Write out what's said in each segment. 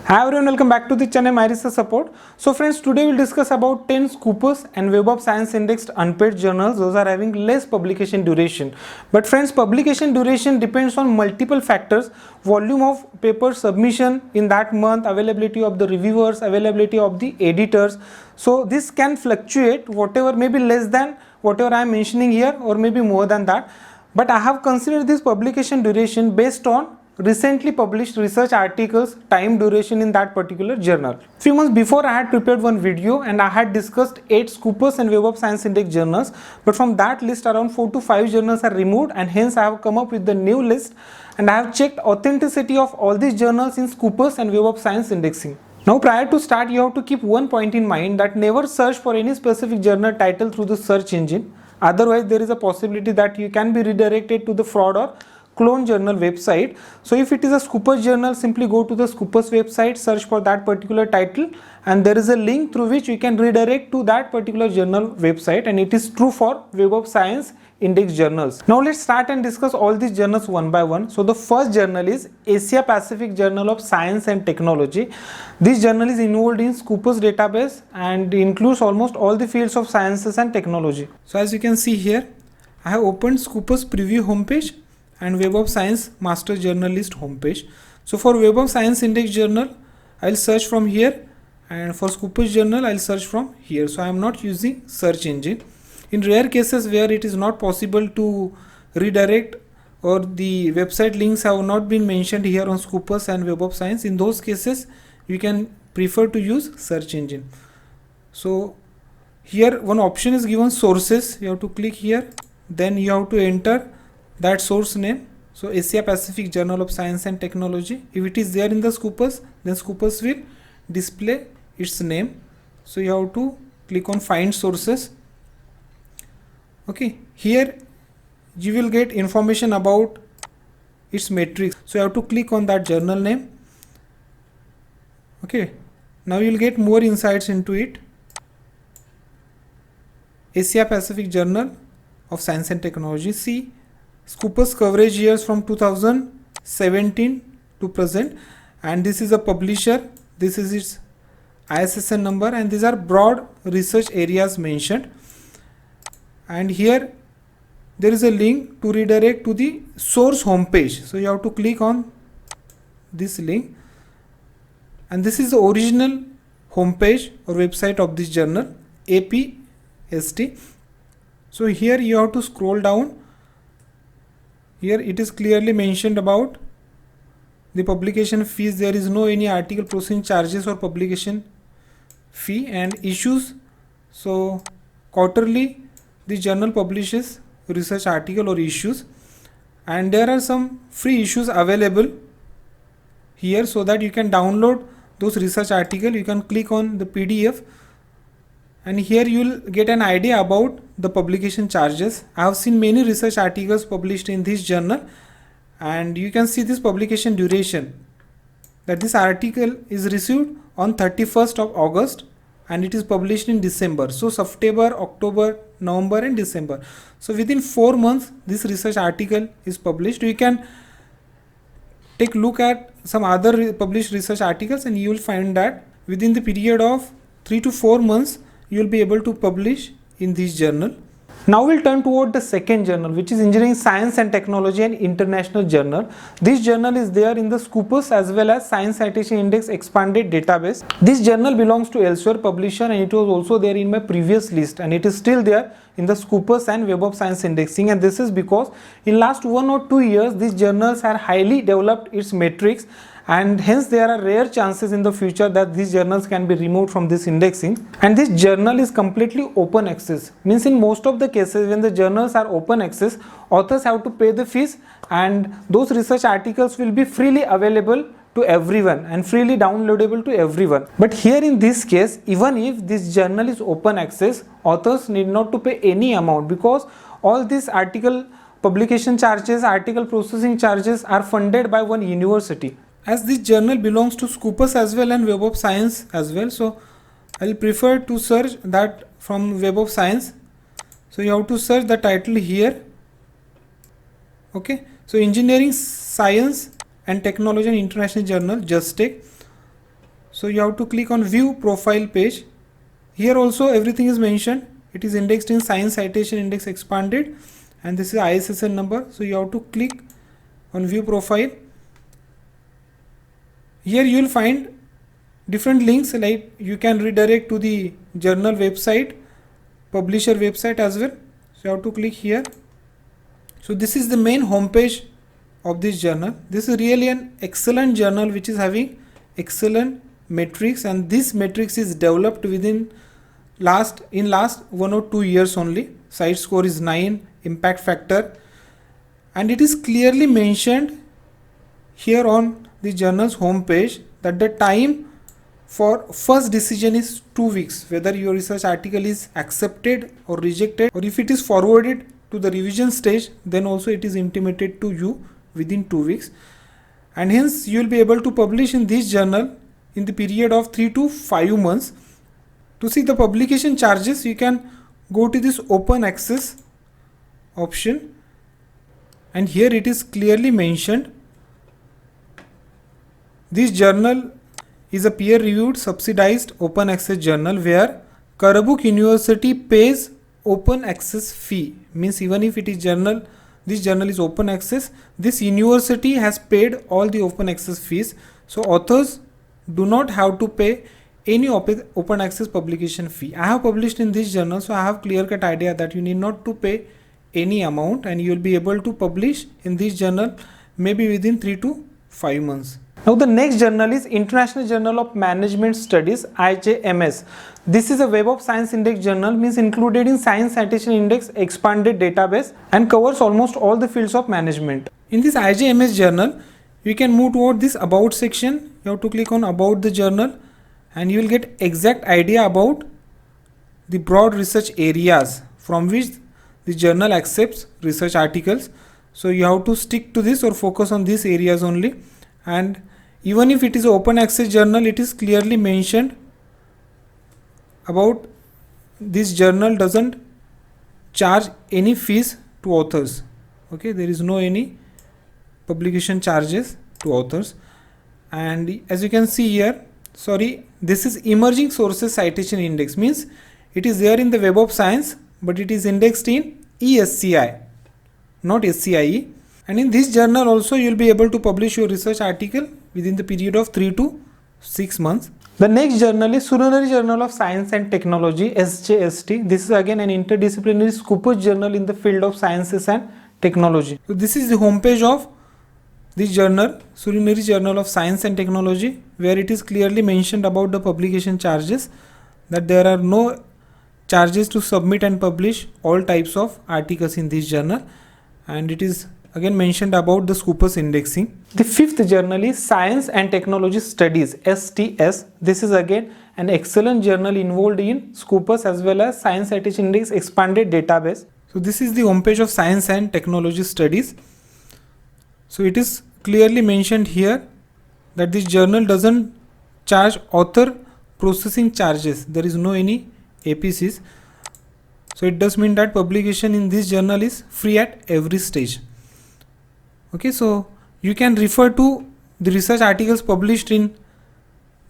Hi everyone, welcome back to the channel My Research Support. So friends, today we'll discuss about 10 Scopus and Web of Science indexed unpaid journals. Those are having less publication duration. But friends, publication duration depends on multiple factors: volume of paper submission in that month, availability of the reviewers, availability of the editors. So this can fluctuate, whatever may be less than whatever I am mentioning here, or maybe more than that. But I have considered this publication duration based on recently published research articles time duration in that particular journal. Few months before I had prepared one video and I had discussed 8 Scopus and Web of Science Index journals, but from that list around 4 to 5 journals are removed, and hence I have come up with the new list, and I have checked authenticity of all these journals in Scopus and Web of Science indexing. Now prior to start, you have to keep one point in mind, that never search for any specific journal title through the search engine. Otherwise there is a possibility that you can be redirected to the fraud or clone journal website. So if it is a Scopus journal, simply go to the Scopus website, search for that particular title, and there is a link through which you can redirect to that particular journal website, and it is true for Web of Science index journals. Now let's start and discuss all these journals one by one. So the first journal is Asia Pacific Journal of Science and Technology. This journal is involved in Scopus database and includes almost all the fields of sciences and technology. So as you can see here, I have opened Scopus preview homepage and Web of Science master journal list homepage. So for Web of Science index journal, I will search from here, and for Scopus journal I will search from here. So I am not using search engine. In rare cases where it is not possible to redirect, or the website links have not been mentioned here on Scopus and Web of Science, in those cases you can prefer to use search engine. So here one option is given, sources. You have to click here, then you have to enter that source name. So Asia Pacific Journal of Science and Technology. If it is there in the Scopus, then Scopus will display its name. So you have to click on find sources. Okay, here you will get information about its metrics. So you have to click on that journal name. Okay, now you will get more insights into it. Asia Pacific Journal of Science and Technology. See, Scopus coverage years from 2017 to present, and this is a publisher, this is its ISSN number, and these are broad research areas mentioned. And here there is a link to redirect to the source homepage. So you have to click on this link, and this is the original homepage or website of this journal, APST. So here you have to scroll down. Here it is clearly mentioned about the publication fees. There is no any article processing charges or publication fee, and issues. So quarterly the journal publishes research article or issues, and there are some free issues available here, so that you can download those research article. You can click on the PDF, and here you will get an idea about the publication charges. I have seen many research articles published in this journal, and you can see this publication duration, that this article is received on 31st of August and it is published in December. So September, October, November and December. So within 4 months this research article is published. You can take a look at some other published research articles, and you will find that within the period of 3 to 4 months you will be able to publish in this journal. Now we'll turn toward the second journal, which is Engineering Science and Technology and International Journal. This journal is there in the Scopus as well as Science Citation Index expanded database. This journal belongs to Elsewhere publisher, and it was also there in my previous list, and it is still there in the Scopus and Web of Science indexing. And this is because in last 1 or 2 years these journals have highly developed its metrics, and hence there are rare chances in the future that these journals can be removed from this indexing. And this journal is completely open access, means in most of the cases when the journals are open access, authors have to pay the fees, and those research articles will be freely available to everyone and freely downloadable to everyone. But here in this case, even if this journal is open access, authors need not to pay any amount, because all these article publication charges, article processing charges are funded by one university. As this journal belongs to Scopus as well and Web of Science as well, so I will prefer to search that from Web of Science. So you have to search the title here. Okay, so Engineering Science and Technology and International Journal, JUSTEC. So you have to click on view profile page. Here also everything is mentioned. It is indexed in Science Citation Index Expanded, and this is ISSN number. So you have to click on view profile. Here you will find different links, like you can redirect to the journal website, publisher website as well. So you have to click here. So this is the main homepage of this journal. This is really an excellent journal which is having excellent metrics, and this metrics is developed within last 1 or 2 years only. Site score is 9, impact factor, and it is clearly mentioned here on the journal's homepage that the time for first decision is 2 weeks, whether your research article is accepted or rejected, or if it is forwarded to the revision stage, then also it is intimated to you within 2 weeks. And hence you will be able to publish in this journal in the period of 3 to 5 months. To see the publication charges, you can go to this open access option, and here it is clearly mentioned. This journal is a peer-reviewed subsidized open access journal where Karabukh University pays open access fee. Means even if it is journal, this journal is open access, this university has paid all the open access fees. So authors do not have to pay any open access publication fee. I have published in this journal, so I have clear-cut idea that you need not to pay any amount, and you will be able to publish in this journal maybe within 3 to 5 months. Now the next journal is International Journal of Management Studies, IJMS. This is a Web of Science Index journal, means included in Science Citation Index Expanded database, and covers almost all the fields of management. In this IJMS journal, you can move toward this about section. You have to click on about the journal, and you will get exact idea about the broad research areas from which the journal accepts research articles. So you have to stick to this or focus on these areas only. And even if it is an open access journal, it is clearly mentioned about this journal doesn't charge any fees to authors. Okay, there is no any publication charges to authors. And as you can see here, this is Emerging Sources Citation Index, means it is there in the Web of Science, but it is indexed in ESCI, not SCIE. And in this journal also you will be able to publish your research article within the period of 3 to 6 months. The next journal is Surinary Journal of Science and Technology, SJST. This is again an interdisciplinary Scopus journal in the field of sciences and technology. So this is the homepage of this journal, Surinary Journal of Science and Technology, where it is clearly mentioned about the publication charges, that there are no charges to submit and publish all types of articles in this journal, and it is again mentioned about the Scopus indexing. The fifth journal is Science and Technology Studies, STS. This is again an excellent journal involved in Scopus as well as Science Citation Index Expanded database. So this is the homepage of Science and Technology Studies. So it is clearly mentioned here that this journal doesn't charge author processing charges. There is no any APCs. So it does mean that publication in this journal is free at every stage. Okay, so you can refer to the research articles published in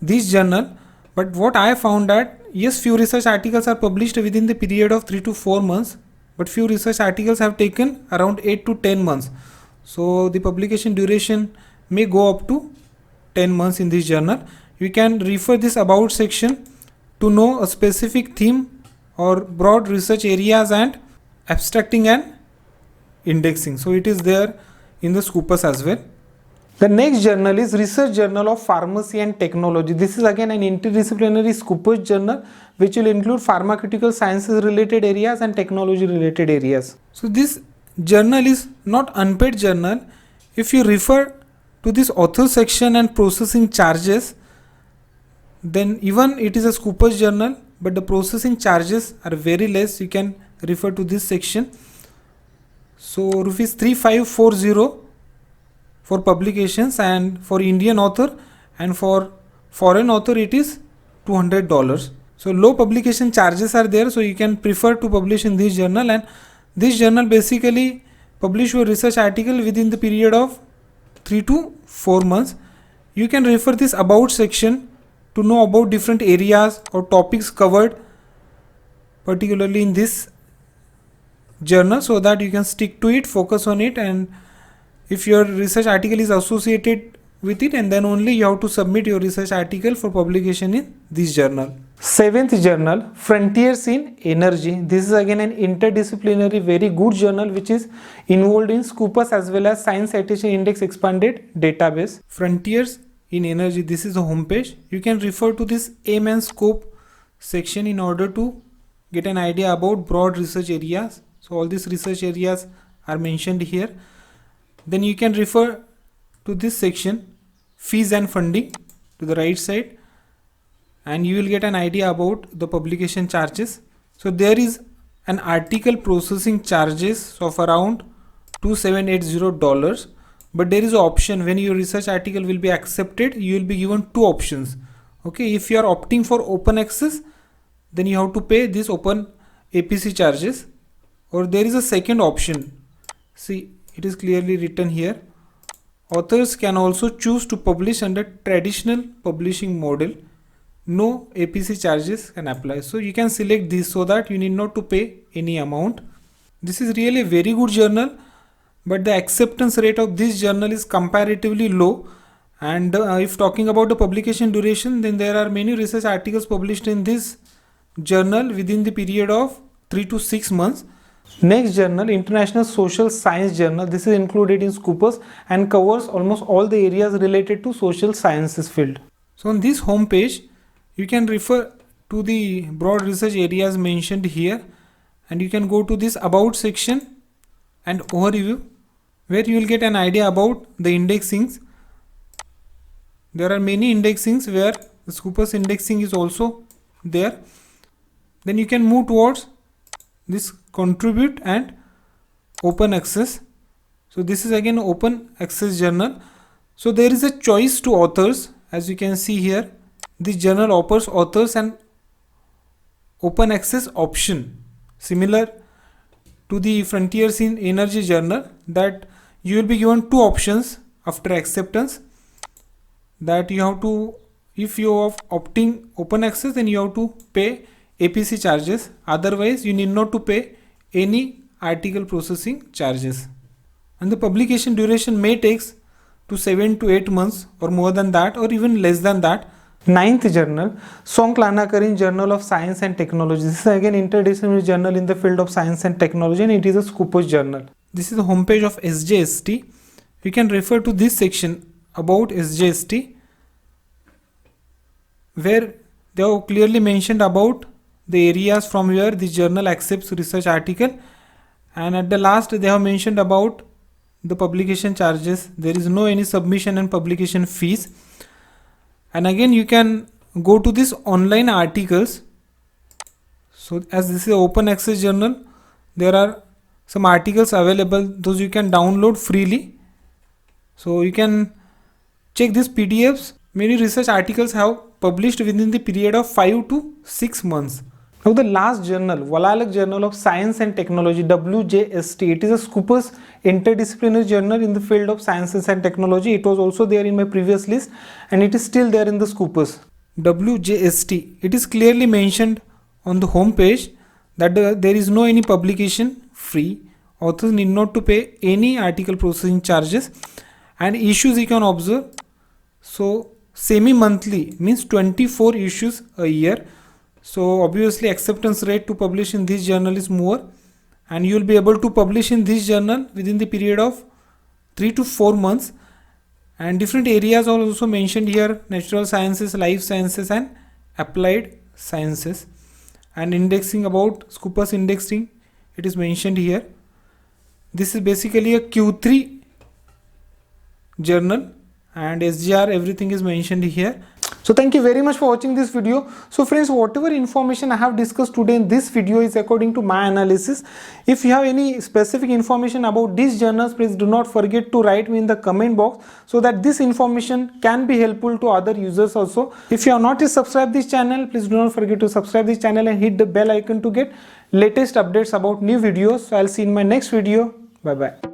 this journal, but what I found that yes, few research articles are published within the period of 3 to 4 months, but few research articles have taken around 8 to 10 months. So the publication duration may go up to 10 months in this journal. You can refer this about section to know a specific theme or broad research areas and abstracting and indexing. So it is there in the Scopus as well. The next journal is Research Journal of Pharmacy and Technology. This is again an interdisciplinary Scopus journal which will include pharmaceutical sciences related areas and technology related areas. So this journal is not unpaid journal. If you refer to this author section and processing charges, then even it is a Scopus journal, but the processing charges are very less. You can refer to this section. So rupees 3540 for publications, and for Indian author, and for foreign author it is $200. So low publication charges are there, so you can prefer to publish in this journal, and this journal basically publish your research article within the period of 3 to 4 months. You can refer this about section to know about different areas or topics covered particularly in this journal, so that you can stick to it, focus on it, and if your research article is associated with it, and then only you have to submit your research article for publication in this journal. Seventh journal, Frontiers in Energy. This is again an interdisciplinary very good journal which is involved in Scopus as well as Science Citation Index expanded database. Frontiers in Energy, this is the homepage. You can refer to this aim and scope section in order to get an idea about broad research areas. So all these research areas are mentioned here. Then you can refer to this section, fees and funding, to the right side, and you will get an idea about the publication charges. So there is an article processing charges of around $2780, but there is an option when your research article will be accepted, you will be given two options. Okay, if you are opting for open access, then you have to pay this open APC charges, or there is a second option. See, it is clearly written here. Authors can also choose to publish under traditional publishing model. No APC charges can apply. So you can select this so that you need not to pay any amount. This is really a very good journal, but the acceptance rate of this journal is comparatively low. And if talking about the publication duration, then there are many research articles published in this journal within the period of 3 to 6 months. Next journal, International Social Science Journal. This is included in Scopus and covers almost all the areas related to social sciences field. So on this home page, you can refer to the broad research areas mentioned here, and you can go to this about section and overview, where you will get an idea about the indexings. There are many indexings where the Scopus indexing is also there. Then you can move towards this contribute and open access. So this is again open access journal. So there is a choice to authors. As you can see here, this journal offers authors an open access option similar to the Frontiers in Energy journal, that you will be given two options after acceptance, that you have to, if you are opting open access, then you have to pay APC charges, otherwise you need not to pay any article processing charges. And the publication duration may takes to 7 to 8 months or more than that, or even less than that. Ninth journal, Songklanakarin Journal of Science and Technology. This is again interdisciplinary journal in the field of science and technology, and it is a Scopus journal. This is the homepage of SJST. You can refer to this section about SJST, where they have clearly mentioned about the areas from where the journal accepts research article, and at the last they have mentioned about the publication charges. There is no any submission and publication fees. And again you can go to this online articles. So as this is an open access journal, there are some articles available, those you can download freely. So you can check these PDFs. Many research articles have published within the period of 5 to 6 months. Now the last journal, Walalek Journal of Science and Technology, WJST. It is a Scopus interdisciplinary journal in the field of sciences and technology. It was also there in my previous list, and it is still there in the Scopus. WJST. It is clearly mentioned on the home page that there is no any publication fee. Authors need not to pay any article processing charges, and issues you can observe. So semi-monthly means 24 issues a year. So obviously acceptance rate to publish in this journal is more, and you will be able to publish in this journal within the period of 3 to 4 months. And different areas are also mentioned here: natural sciences, life sciences, and applied sciences. And indexing, about Scopus indexing, it is mentioned here. This is basically a Q3 journal, and SGR everything is mentioned here. So thank you very much for watching this video. So friends, whatever information I have discussed today in this video is according to my analysis. If you have any specific information about these journals, please do not forget to write me in the comment box, so that this information can be helpful to other users also. If you have not yet subscribed this channel, please do not forget to subscribe this channel and hit the bell icon to get latest updates about new videos. So I'll see you in my next video. Bye bye.